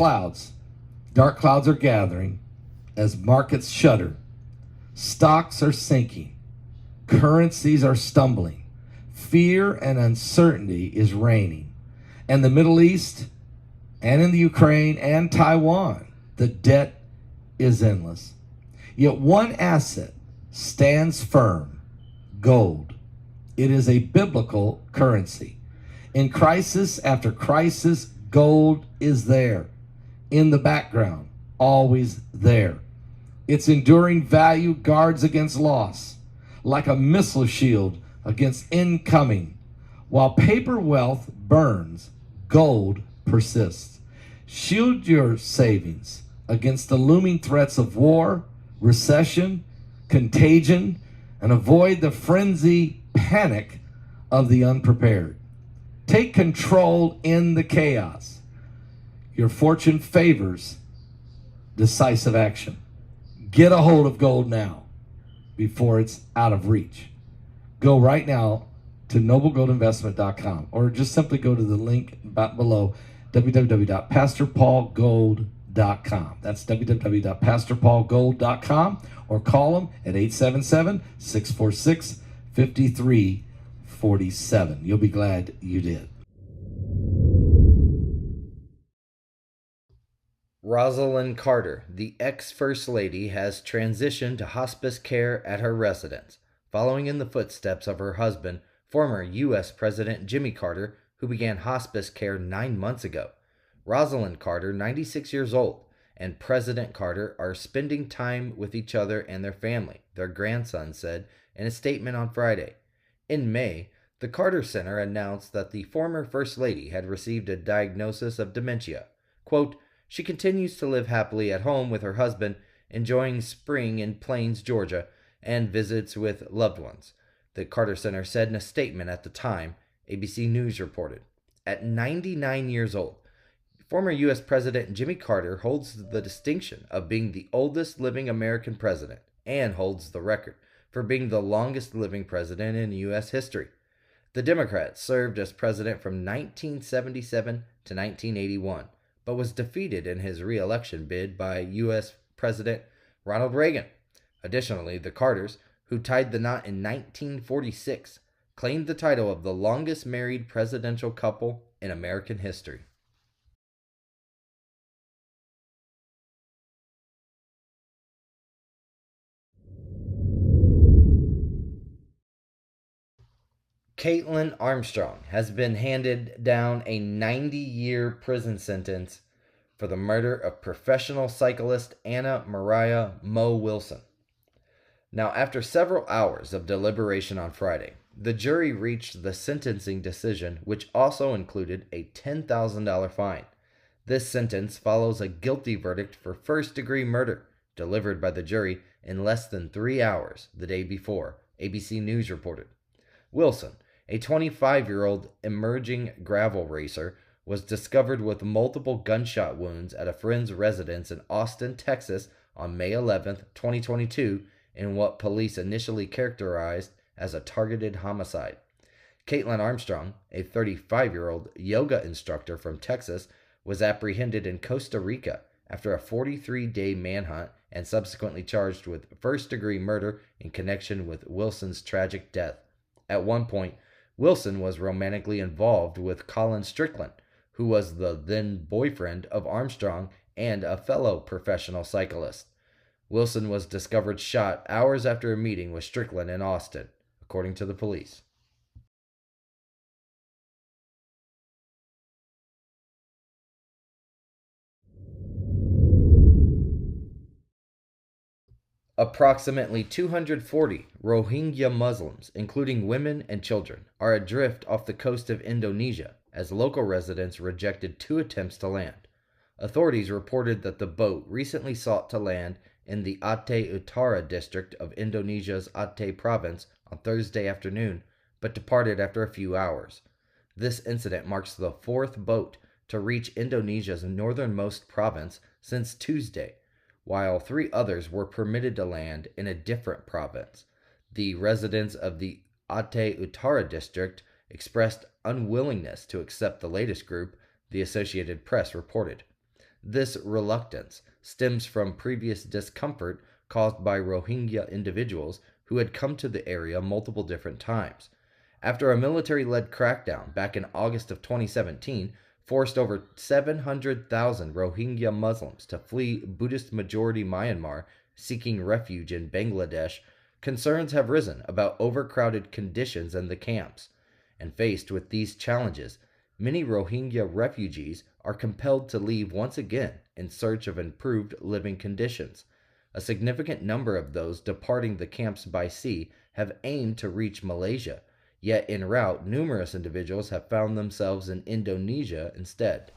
clouds. Dark clouds are gathering as markets shudder. Stocks are sinking. Currencies are stumbling. Fear and uncertainty is reigning. And the Middle East and in the Ukraine and Taiwan, the debt is endless. Yet one asset stands firm: gold. It is a biblical currency. In crisis after crisis, gold is there, in the background, always there. Its enduring value guards against loss, like a missile shield against incoming. While paper wealth burns, gold persists. Shield your savings against the looming threats of war, recession, contagion, and avoid the frenzy panic of the unprepared. Take control in the chaos. Your fortune favors decisive action. Get a hold of gold now before it's out of reach. Go right now to noblegoldinvestment.com or just simply go to the link below, www.pastorpaulgold.com. That's www.pastorpaulgold.com, or call them at 877-646-5347. You'll be glad you did. Rosalynn Carter, the ex-First Lady, has transitioned to hospice care at her residence, following in the footsteps of her husband, former U.S. President Jimmy Carter, who began hospice care 9 months ago. Rosalynn Carter, 96 years old, and President Carter are spending time with each other and their family, their grandson said in a statement on Friday. In May, the Carter Center announced that the former First Lady had received a diagnosis of dementia. Quote, "She continues to live happily at home with her husband, enjoying spring in Plains, Georgia, and visits with loved ones," the Carter Center said in a statement at the time, ABC News reported. At 99 years old, former U.S. President Jimmy Carter holds the distinction of being the oldest living American president and holds the record for being the longest living president in U.S. history. The Democrat served as president from 1977 to 1981, but was defeated in his re-election bid by U.S. President Ronald Reagan. Additionally, the Carters, who tied the knot in 1946, claimed the title of the longest married presidential couple in American history. Kaitlin Armstrong has been handed down a 90-year prison sentence for the murder of professional cyclist Anna Moriah Wilson. Now, after several hours of deliberation on Friday, the jury reached the sentencing decision, which also included a $10,000 fine. This sentence follows a guilty verdict for first-degree murder delivered by the jury in less than 3 hours the day before, ABC News reported. Wilson, a 25-year-old emerging gravel racer, was discovered with multiple gunshot wounds at a friend's residence in Austin, Texas on May 11, 2022, in what police initially characterized as a targeted homicide. Kaitlin Armstrong, a 35-year-old yoga instructor from Texas, was apprehended in Costa Rica after a 43-day manhunt and subsequently charged with first-degree murder in connection with Wilson's tragic death. At one point, Wilson was romantically involved with Colin Strickland, who was the then boyfriend of Armstrong and a fellow professional cyclist. Wilson was discovered shot hours after a meeting with Strickland in Austin, according to the police. Approximately 240 Rohingya Muslims, including women and children, are adrift off the coast of Indonesia as local residents rejected 2 attempts to land. Authorities reported that the boat recently sought to land in the Aceh Utara district of Indonesia's Aceh province on Thursday afternoon, but departed after a few hours. This incident marks the 4th boat to reach Indonesia's northernmost province since Tuesday, while 3 others were permitted to land in a different province. The residents of the Aceh Utara district expressed unwillingness to accept the latest group, the Associated Press reported. This reluctance stems from previous discomfort caused by Rohingya individuals who had come to the area multiple different times. After a military-led crackdown back in August of 2017 forced over 700,000 Rohingya Muslims to flee Buddhist-majority Myanmar seeking refuge in Bangladesh, concerns have risen about overcrowded conditions in the camps. And faced with these challenges, many Rohingya refugees are compelled to leave once again in search of improved living conditions. A significant number of those departing the camps by sea have aimed to reach Malaysia, yet en route, numerous individuals have found themselves in Indonesia instead.